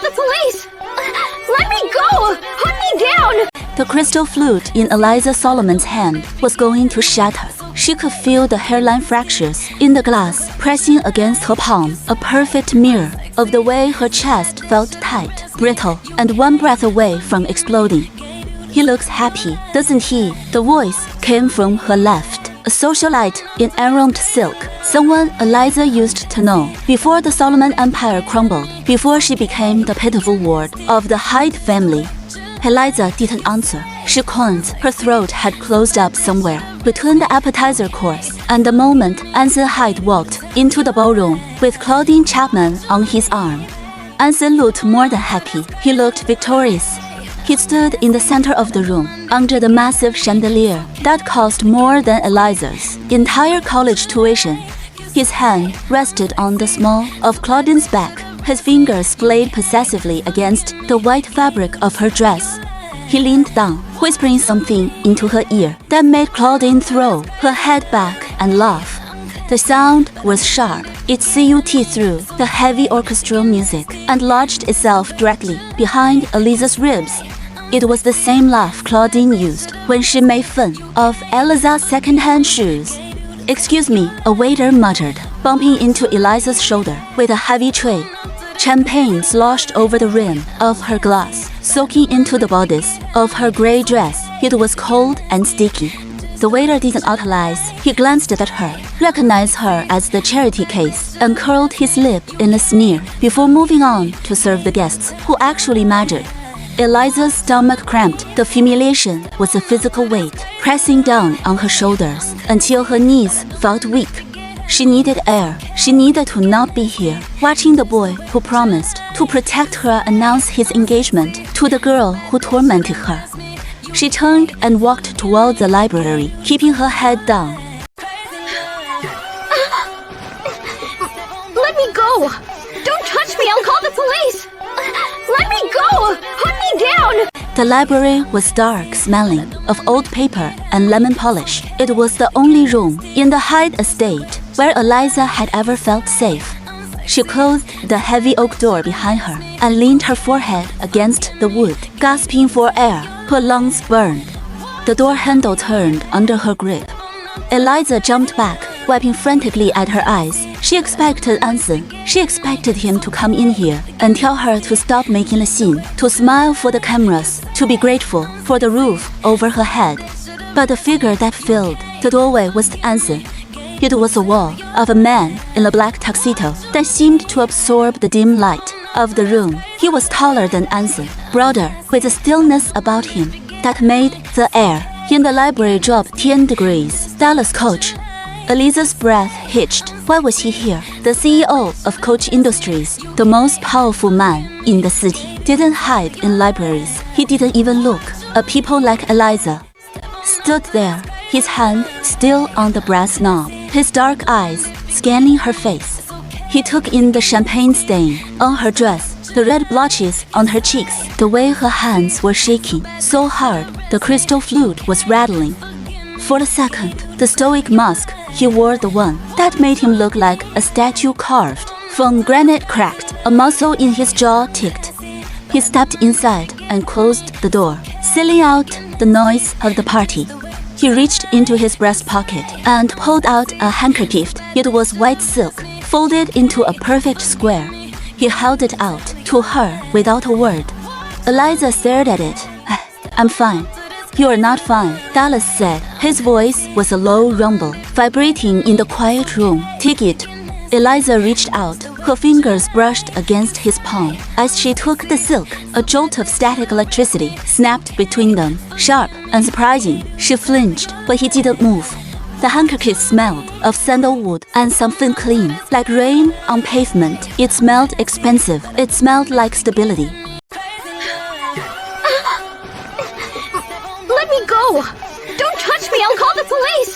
the police! Let me go! Put me down! The crystal flute in Eliza Solomon's hand was going to shatter. She could feel the hairline fractures in the glass pressing against her palm, a perfect mirror of the way her chest felt tight, brittle, and one breath away from exploding. He looks happy, doesn't he? The voice came from her left. A socialite in emerald silk, someone Eliza used to know before the Solomon Empire crumbled, before she became the pitiful ward of the Hyde family. Eliza didn't answer. She couldn't. Her throat had closed up somewhere between the appetizer course and the moment Anson Hyde walked into the ballroom with Claudine Chapman on his arm. Anson looked more than happy. He looked victorious. He stood in the center of the room, under the massive chandelier that cost more than Eliza's entire college tuition. His hand rested on the small of Claudine's back. His fingers played possessively against the white fabric of her dress. He leaned down, whispering something into her ear that made Claudine throw her head back and laugh. The sound was sharp. It cut through the heavy orchestral music and lodged itself directly behind Eliza's ribs. It was the same laugh Claudine used when she made fun of Eliza's second-hand shoes. "Excuse me," a waiter muttered, bumping into Eliza's shoulder with a heavy tray. Champagne sloshed over the rim of her glass, soaking into the bodice of her gray dress. It was cold and sticky. The waiter didn't realize. He glanced at her, recognized her as the charity case, and curled his lip in a sneer before moving on to serve the guests, who actually mattered. Eliza's stomach cramped. The humiliation was a physical weight, pressing down on her shoulders until her knees felt weak. She needed air. She needed to not be here, watching the boy who promised to protect her announce his engagement to the girl who tormented her. She turned and walked toward the library, keeping her head down. Let me go! Don't touch me! I'll call the police! Let me go! Put me down! The library was dark, smelling of old paper and lemon polish. It was the only room in the Hyde estate where Eliza had ever felt safe. She closed the heavy oak door behind her and leaned her forehead against the wood, gasping for air. Her lungs burned. The door handle turned under her grip. Eliza jumped back, wiping frantically at her eyes. She expected Anson. She expected him to come in here and tell her to stop making a scene, to smile for the cameras, to be grateful for the roof over her head. But the figure that filled the doorway was Anson. It was a wall of a man in a black tuxedo that seemed to absorb the dim light of the room. He was taller than Anson, broader, with a stillness about him that made the air in the library drop 10 degrees. Dallas Koch. Eliza's breath hitched. Why was he here? The CEO of Koch Industries, the most powerful man in the city, didn't hide in libraries. He didn't even look. A people like Eliza stood there, his hand still on the brass knob, his dark eyes scanning her face. He took in the champagne stain on her dress, the red blotches on her cheeks, the way her hands were shaking so hard the crystal flute was rattling. For a second, the stoic mask he wore, the one that made him look like a statue carved from granite, cracked. A muscle in his jaw ticked. He stepped inside and closed the door, sealing out the noise of the party. He reached into his breast pocket and pulled out a handkerchief. It was white silk, folded into a perfect square. He held it out to her without a word. Eliza stared at it. "I'm fine." "You are not fine," Dallas said. His voice was a low rumble, vibrating in the quiet room. "Take it." Eliza reached out. Her fingers brushed against his palm. As she took the silk, a jolt of static electricity snapped between them. Sharp and surprising. She flinched, but he didn't move. The handkerchief smelled of sandalwood and something clean, like rain on pavement. It smelled expensive. It smelled like stability. Let me go! Don't touch me! I'll call the police!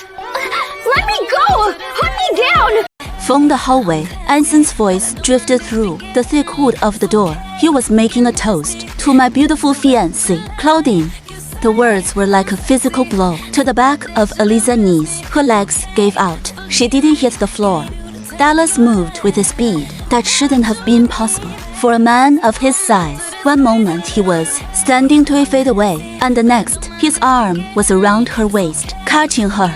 Let me go! Put me down! From the hallway, Anson's voice drifted through the thick wood of the door. He was making a toast to my beautiful fiancée, Claudine. The words were like a physical blow to the back of Eliza's knees. Her legs gave out. She didn't hit the floor. Dallas moved with a speed that shouldn't have been possible. for a man of his size. One moment he was standing to fade away, and the next his arm was around her waist, catching her.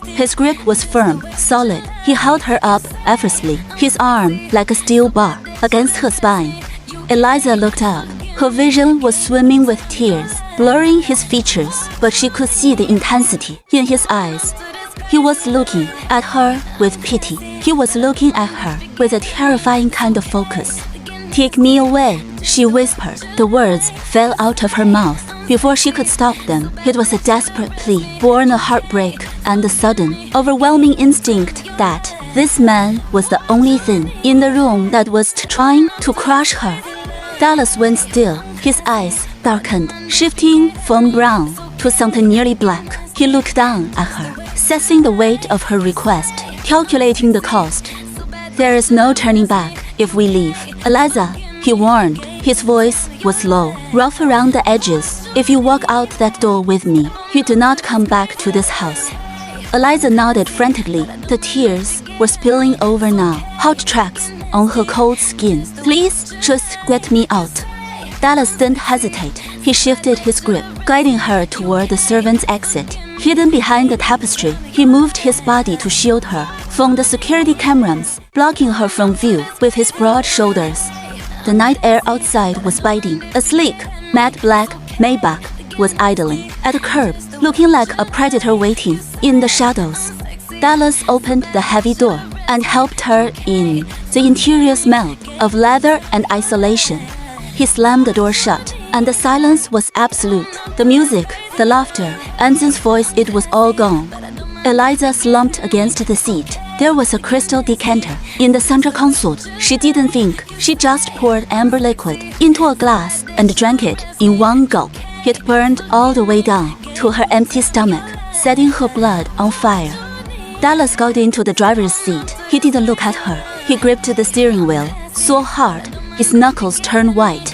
His grip was firm, solid. He held her up effortlessly, his arm like a steel bar against her spine. Eliza looked up. Her vision was swimming with tears, blurring his features, but she could see the intensity in his eyes. He was looking at her with pity. He was looking at her with a terrifying kind of focus. "Take me away," she whispered. The words fell out of her mouth. Before she could stop them, it was a desperate plea, born of heartbreak and the sudden, overwhelming instinct that this man was the only thing in the room that was trying to crush her. Dallas went still, his eyes darkened, shifting from brown to something nearly black. He looked down at her, assessing the weight of her request, calculating the cost. "There is no turning back if we leave, Eliza," he warned. His voice was low, rough around the edges. "If you walk out that door with me, you do not come back to this house." Eliza nodded frantically. The tears were spilling over now, hot tracks on her cold skin. "Please, just get me out." Dallas didn't hesitate. He shifted his grip, guiding her toward the servant's exit. Hidden behind the tapestry, he moved his body to shield her from the security cameras, blocking her from view with his broad shoulders. The night air outside was biting. A sleek, matte black Maybach was idling at the curb, looking like a predator waiting in the shadows. Dallas opened the heavy door and helped her in. The interior smelled of leather and isolation. He slammed the door shut, and the silence was absolute. The music, the laughter, Anson's voice, it was all gone. Eliza slumped against the seat. There was a crystal decanter in the center console. She didn't think. She just poured amber liquid into a glass and drank it in one gulp. It burned all the way down to her empty stomach, setting her blood on fire. Dallas got into the driver's seat. He didn't look at her. He gripped the steering wheel so hard his knuckles turned white.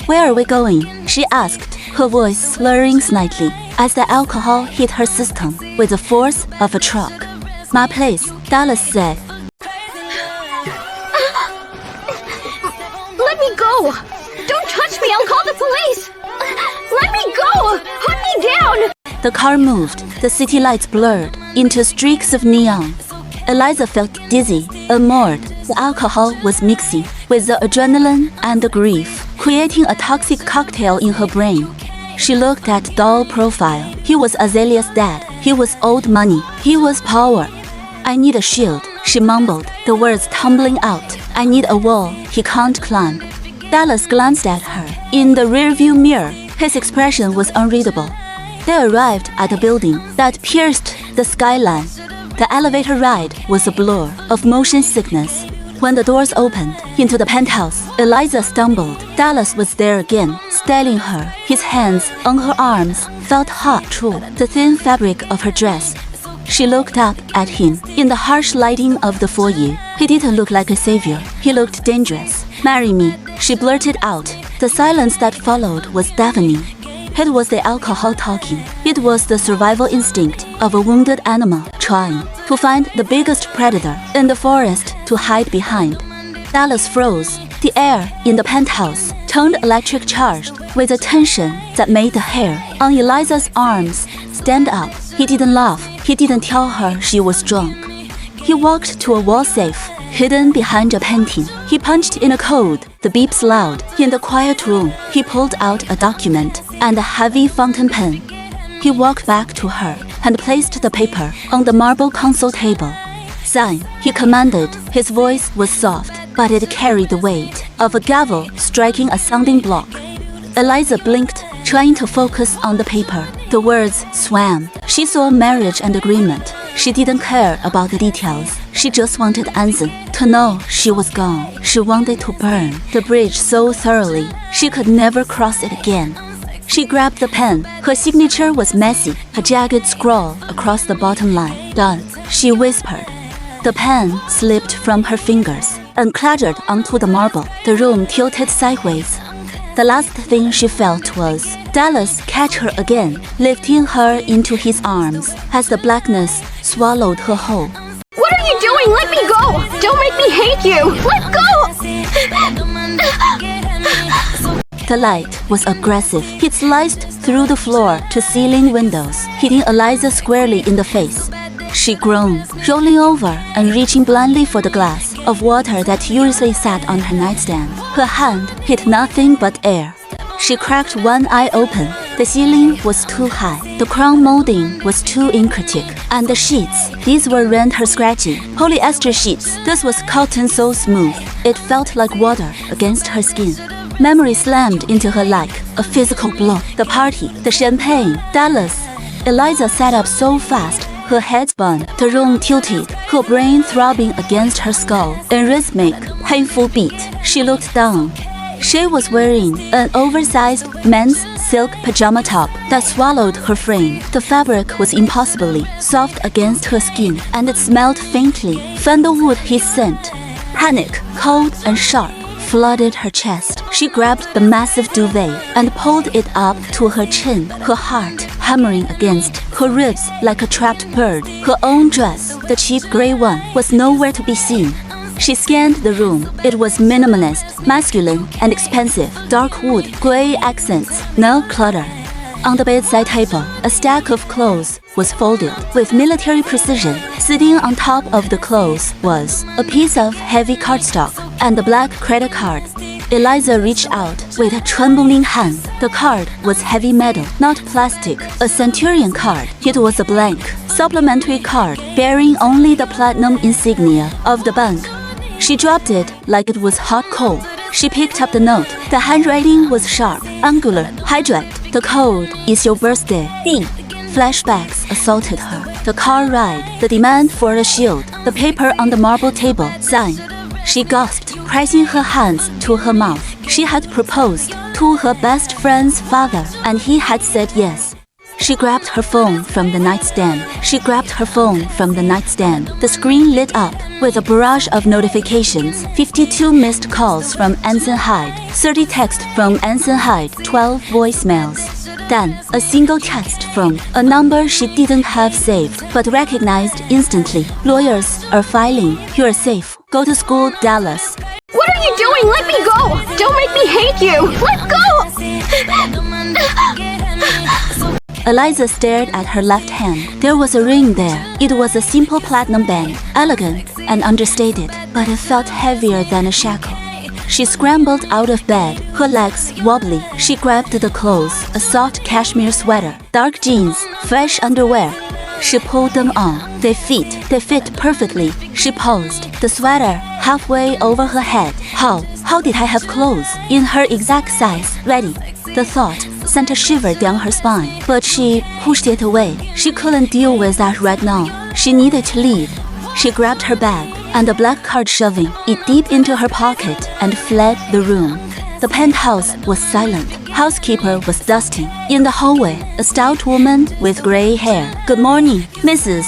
"Where are we going?" she asked, her voice slurring slightly as the alcohol hit her system with the force of a truck. "My place," Dallas said. Let me go! Don't touch me, I'll call the police! Let me go! Put me down! The car moved. The city lights blurred into streaks of neon. Eliza felt dizzy, unmoored. The alcohol was mixing with the adrenaline and the grief, creating a toxic cocktail in her brain. She looked at Doll profile. He was Azalea's dad. He was old money. He was power. "I need a shield," she mumbled, the words tumbling out. "I need a wall he can't climb." Dallas glanced at her. In the rearview mirror, his expression was unreadable. They arrived at a building that pierced the skyline. The elevator ride was a blur of motion sickness. When the doors opened into the penthouse, Eliza stumbled. Dallas was there again, staring her. His hands on her arms felt hot through the thin fabric of her dress. She looked up at him in the harsh lighting of the foyer. He didn't look like a savior. He looked dangerous. "Marry me," she blurted out. The silence that followed was deafening. It was the alcohol talking. It was the survival instinct of a wounded animal trying to find the biggest predator in the forest to hide behind. Dallas froze. The air in the penthouse turned electric charged with a tension that made the hair on Eliza's arms stand up. He didn't laugh. He didn't tell her she was drunk. He walked to a wall safe hidden behind a painting. He punched in a code. The beeps loud. In the quiet room, he pulled out a document and a heavy fountain pen. He walked back to her and placed the paper on the marble console table. "Sign," he commanded. His voice was soft, but it carried the weight of a gavel striking a sounding block. Eliza blinked, trying to focus on the paper. The words swam. She saw marriage and agreement. She didn't care about the details. She just wanted Anson to know she was gone. She wanted to burn the bridge so thoroughly she could never cross it again. She grabbed the pen. Her signature was messy, a jagged scrawl across the bottom line. "Done," she whispered. The pen slipped from her fingers and clattered onto the marble. The room tilted sideways. The last thing she felt was Dallas catch her again, lifting her into his arms as the blackness swallowed her whole. What are you doing? Let me go! Don't make me hate you! Let go! The light was aggressive. It sliced through the floor to ceiling windows, hitting Eliza squarely in the face. She groaned, rolling over and reaching blindly for the glass of water that usually sat on her nightstand. Her hand hit nothing but air. She cracked one eye open. The ceiling was too high, the crown molding was too intricate, and the sheets, these were rent her scratchy. Polyester sheets, this was cotton so smooth, it felt like water against her skin. Memory slammed into her like a physical blow. The party, the champagne, Dallas. Eliza sat up so fast, her head spun, the room tilted, her brain throbbing against her skull. In rhythmic, painful beat, she looked down. She was wearing an oversized men's silk pajama top that swallowed her frame. The fabric was impossibly soft against her skin, and it smelled faintly. Sandalwood his scent. Panic, cold and sharp, flooded her chest. She grabbed the massive duvet and pulled it up to her chin, her heart hammering against her ribs like a trapped bird. Her own dress, the cheap gray one, was nowhere to be seen. She scanned the room. It was minimalist, masculine, and expensive. Dark wood, gray accents, no clutter. On the bedside table, a stack of clothes was folded with military precision. Sitting on top of the clothes was a piece of heavy cardstock and a black credit card. Eliza reached out with a trembling hand. The card was heavy metal, not plastic. A centurion card. It was a blank, supplementary card bearing only the platinum insignia of the bank. She dropped it like it was hot coal. She picked up the note. The handwriting was sharp, angular, hydrate. The code is your birthday. D. Flashbacks assaulted her. The car ride, the demand for a shield, the paper on the marble table, sign. She gasped, pressing her hands to her mouth. She had proposed to her best friend's father, and he had said yes. She grabbed her phone from the nightstand. The screen lit up with a barrage of notifications. 52 missed calls from Anson Hyde, 30 texts from Anson Hyde, 12 voicemails. Then, a single text from a number she didn't have saved, but recognized instantly. Lawyers are filing. You're safe. Go to school, Dallas. What are you doing? Let me go! Don't make me hate you! Let go! Eliza stared at her left hand. There was a ring there. It was a simple platinum band, elegant and understated, but it felt heavier than a shackle. She scrambled out of bed, her legs wobbly. She grabbed the clothes, a soft cashmere sweater, dark jeans, fresh underwear. She pulled them on. They fit perfectly. She paused, the sweater halfway over her head. How did I have clothes in her exact size ready? The thought sent a shiver down her spine, but she pushed it away. She couldn't deal with that right now. She needed to leave. She grabbed her bag and the black card, shoving it deep into her pocket, and fled the room. The penthouse was silent. Housekeeper was dusting. In the hallway, a stout woman with gray hair. Good morning, Mrs.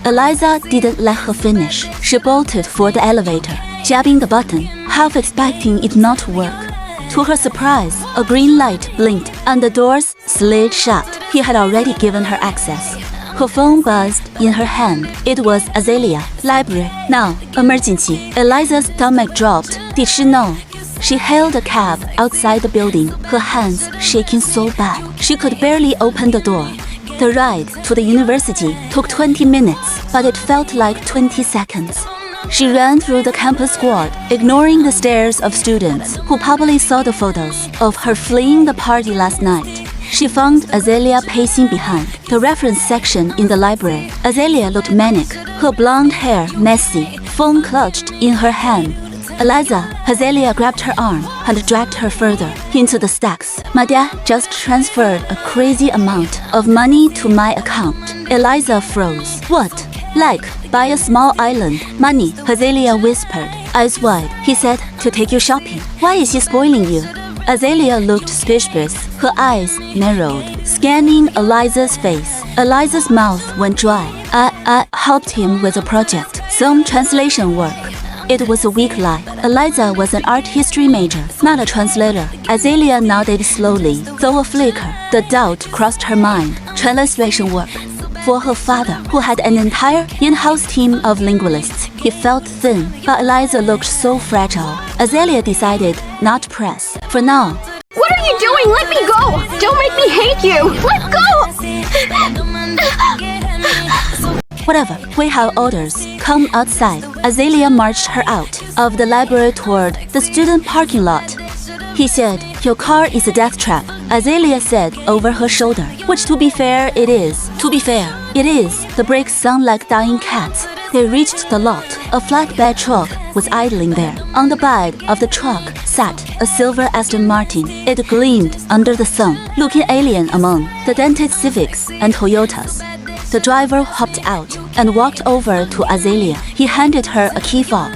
Eliza didn't let her finish. She bolted for the elevator, jabbing the button, half expecting it not to work. To her surprise, a green light blinked and the doors slid shut. He had already given her access. Her phone buzzed in her hand. It was Azalea. Library. Now, emergency. Eliza's stomach dropped. Did she know? She hailed a cab outside the building, her hands shaking so bad she could barely open the door. The ride to the university took 20 minutes, but it felt like 20 seconds. She ran through the campus squad, ignoring the stares of students who probably saw the photos of her fleeing the party last night. She found Azalea pacing behind the reference section in the library. Azalea looked manic, her blonde hair messy, phone clutched in her hand. Eliza, Azalea grabbed her arm and dragged her further into the stacks. My dad just transferred a crazy amount of money to my account. Eliza froze. What? Like, buy a small island. Money, Azalea whispered, eyes wide. He said to take you shopping. Why is he spoiling you? Azalea looked suspicious, her eyes narrowed, scanning Eliza's face. Eliza's mouth went dry. I helped him with a project, some translation work. It was a weak lie. Eliza was an art history major, not a translator. Azalea nodded slowly, though a flicker. The doubt crossed her mind. Translation work. For her father, who had an entire in-house team of linguists. He felt thin, but Eliza looked so fragile. Azalea decided not to press. For now. What are you doing? Let me go! Don't make me hate you! Let go! Whatever, we have orders. Come outside. Azalea marched her out of the library toward the student parking lot. He said, your car is a death trap. Azalea said over her shoulder, which to be fair, it is. To be fair, it is. The brakes sound like dying cats. They reached the lot. A flatbed truck was idling there. On the bed of the truck sat a silver Aston Martin. It gleamed under the sun, looking alien among the dented Civics and Toyotas. The driver hopped out and walked over to Azalea. He handed her a key fob.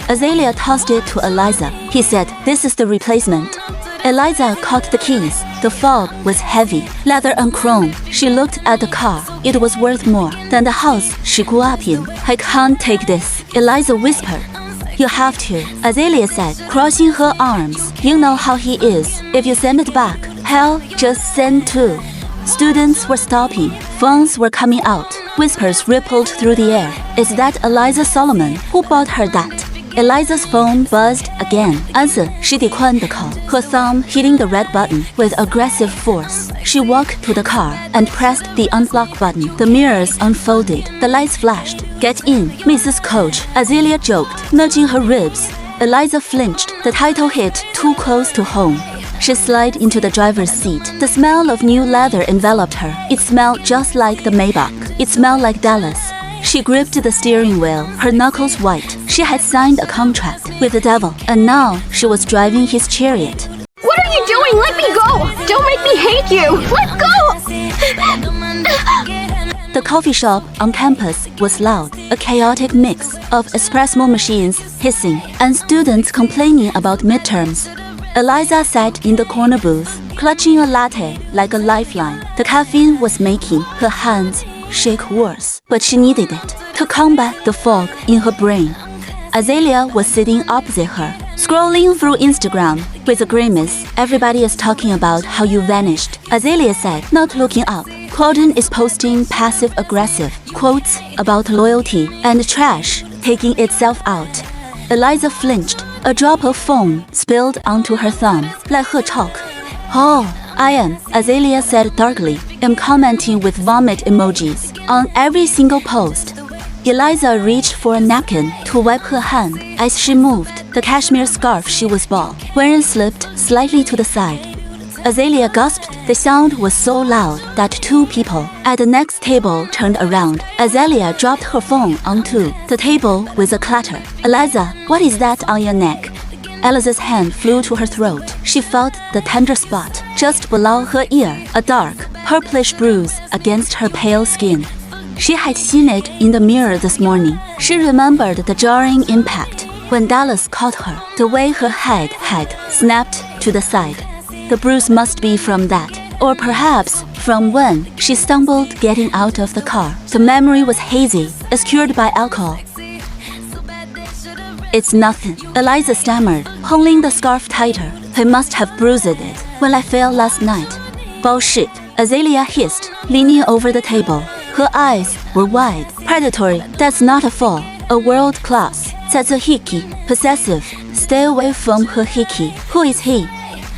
Azalea tossed it to Eliza. He said, this is the replacement. Eliza caught the keys. The fob was heavy, leather and chrome. She looked at the car. It was worth more than the house she grew up in. I can't take this, Eliza whispered. You have to, Azalea said, crossing her arms. You know how he is. If you send it back, hell, just send two. Students were stopping. Phones were coming out. Whispers rippled through the air. Is that Eliza Solomon? Who bought her that? Eliza's phone buzzed again. Answer, she declined the call, her thumb hitting the red button with aggressive force. She walked to the car and pressed the unlock button. The mirrors unfolded. The lights flashed. Get in, Mrs. Koch, Azalea joked, nudging her ribs. Eliza flinched. The title hit too close to home. She slid into the driver's seat. The smell of new leather enveloped her. It smelled just like the Maybach. It smelled like Dallas. She gripped the steering wheel, her knuckles white. She had signed a contract with the devil, and now she was driving his chariot. What are you doing? Let me go! Don't make me hate you! Let go! The coffee shop on campus was loud, a chaotic mix of espresso machines hissing and students complaining about midterms. Eliza sat in the corner booth, clutching a latte like a lifeline. The caffeine was making her hands shake worse, but she needed it to combat the fog in her brain. Azalea was sitting opposite her, scrolling through Instagram with a grimace. Everybody is talking about how you vanished, Azalea said, not looking up. Claudine is posting passive-aggressive quotes about loyalty and trash taking itself out. Eliza flinched. A drop of foam spilled onto her thumb. 赖鹤 chalk. Oh, I am, Azalea said darkly, am commenting with vomit emojis on every single post. Eliza reached for a napkin to wipe her hand as she moved. The cashmere scarf she was wearing slipped slightly to the side. Azalea gasped. The sound was so loud that two people at the next table turned around. Azalea dropped her phone onto the table with a clatter. Eliza, what is that on your neck? Eliza's hand flew to her throat. She felt the tender spot just below her ear, a dark, purplish bruise against her pale skin. She had seen it in the mirror this morning. She remembered the jarring impact when Dallas caught her, the way her head had snapped to the side. The bruise must be from that, or perhaps from when she stumbled getting out of the car. The memory was hazy, obscured by alcohol. It's nothing, Eliza stammered, pulling the scarf tighter. I must have bruised it when I fell last night. Bullshit, Azalea hissed, leaning over the table. Her eyes were wide. Predatory, that's not a fall. A world class. 在这 hickey, possessive. Stay away from her hickey. Who is he?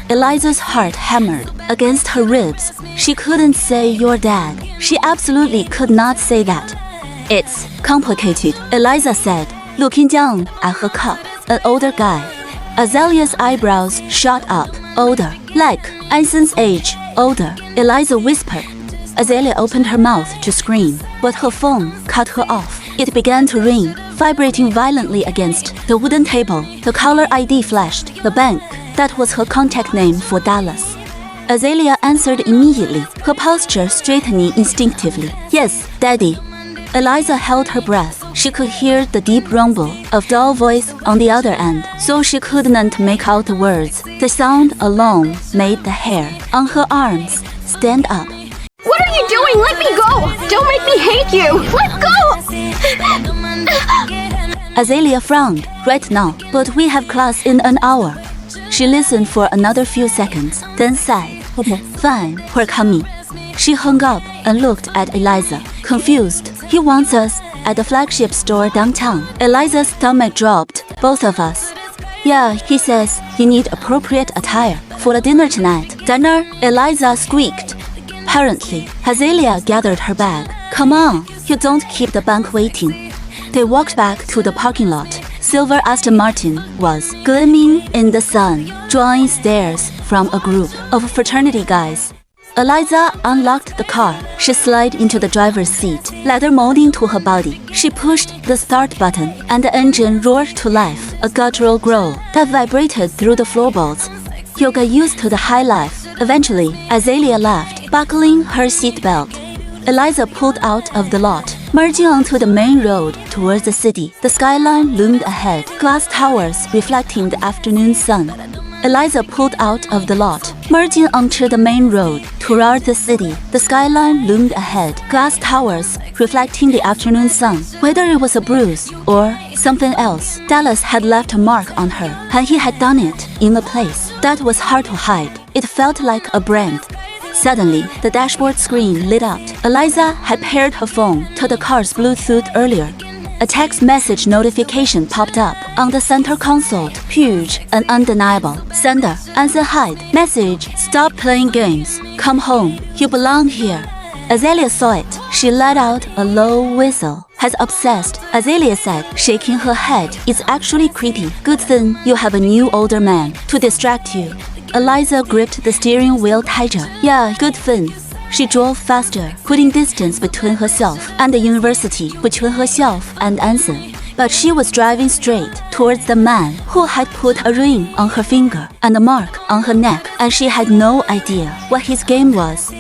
Eliza's heart hammered against her ribs. She couldn't say your dad. She absolutely could not say that. It's complicated, Eliza said, looking down at her cup. An older guy. Azalea's eyebrows shot up. Older, like Anson's age. Older, Eliza whispered. Azalea opened her mouth to scream, but her phone cut her off. It began to ring, vibrating violently against the wooden table. The caller ID flashed. The bank. That was her contact name for Dallas. Azalea answered immediately, her posture straightening instinctively. Yes, Daddy. Eliza held her breath. She could hear the deep rumble of doll voice on the other end, so she couldn't make out the words. The sound alone made the hair on her arms stand up. What are you doing? Let me go! Don't make me hate you! Let go! Azalea frowned. Right now, but we have class in an hour. She listened for another few seconds, then sighed. Okay, fine, we're coming. She hung up and looked at Eliza, confused. He wants us at the flagship store downtown. Eliza's stomach dropped. Both of us. Yeah, he says you need appropriate attire for a dinner tonight. Dinner? Eliza squeaked. Apparently, Azalea gathered her bag. Come on, you don't keep the bank waiting. They walked back to the parking lot. Silver Aston Martin was gleaming in the sun, drawing stares from a group of fraternity guys. Eliza unlocked the car. She slid into the driver's seat, leather molding to her body. She pushed the start button, and the engine roared to life, a guttural growl that vibrated through the floorboards. You'll get used to the high life. Eventually, Azalea laughed, buckling her seatbelt. Eliza pulled out of the lot, merging onto the main road towards the city. The skyline loomed ahead, glass towers reflecting the afternoon sun. Eliza pulled out of the lot, merging onto the main road toward the city. The skyline loomed ahead, glass towers reflecting the afternoon sun. Whether it was a bruise or something else, Dallas had left a mark on her, and he had done it in a place that was hard to hide. It felt like a brand. Suddenly, the dashboard screen lit up. Eliza had paired her phone to the car's Bluetooth earlier. A text message notification popped up on the center console, huge and undeniable. Sender, Anson Hyde. Message, stop playing games. Come home. You belong here. Azalea saw it. She let out a low whistle. As obsessed, Azalea said, shaking her head. It's actually creepy. Good thing you have a new older man to distract you. Eliza gripped the steering wheel tighter. Yeah, good thing. She drove faster, putting distance between herself and the university, between herself and Anson. But she was driving straight towards the man who had put a ring on her finger and a mark on her neck, and she had no idea what his game was.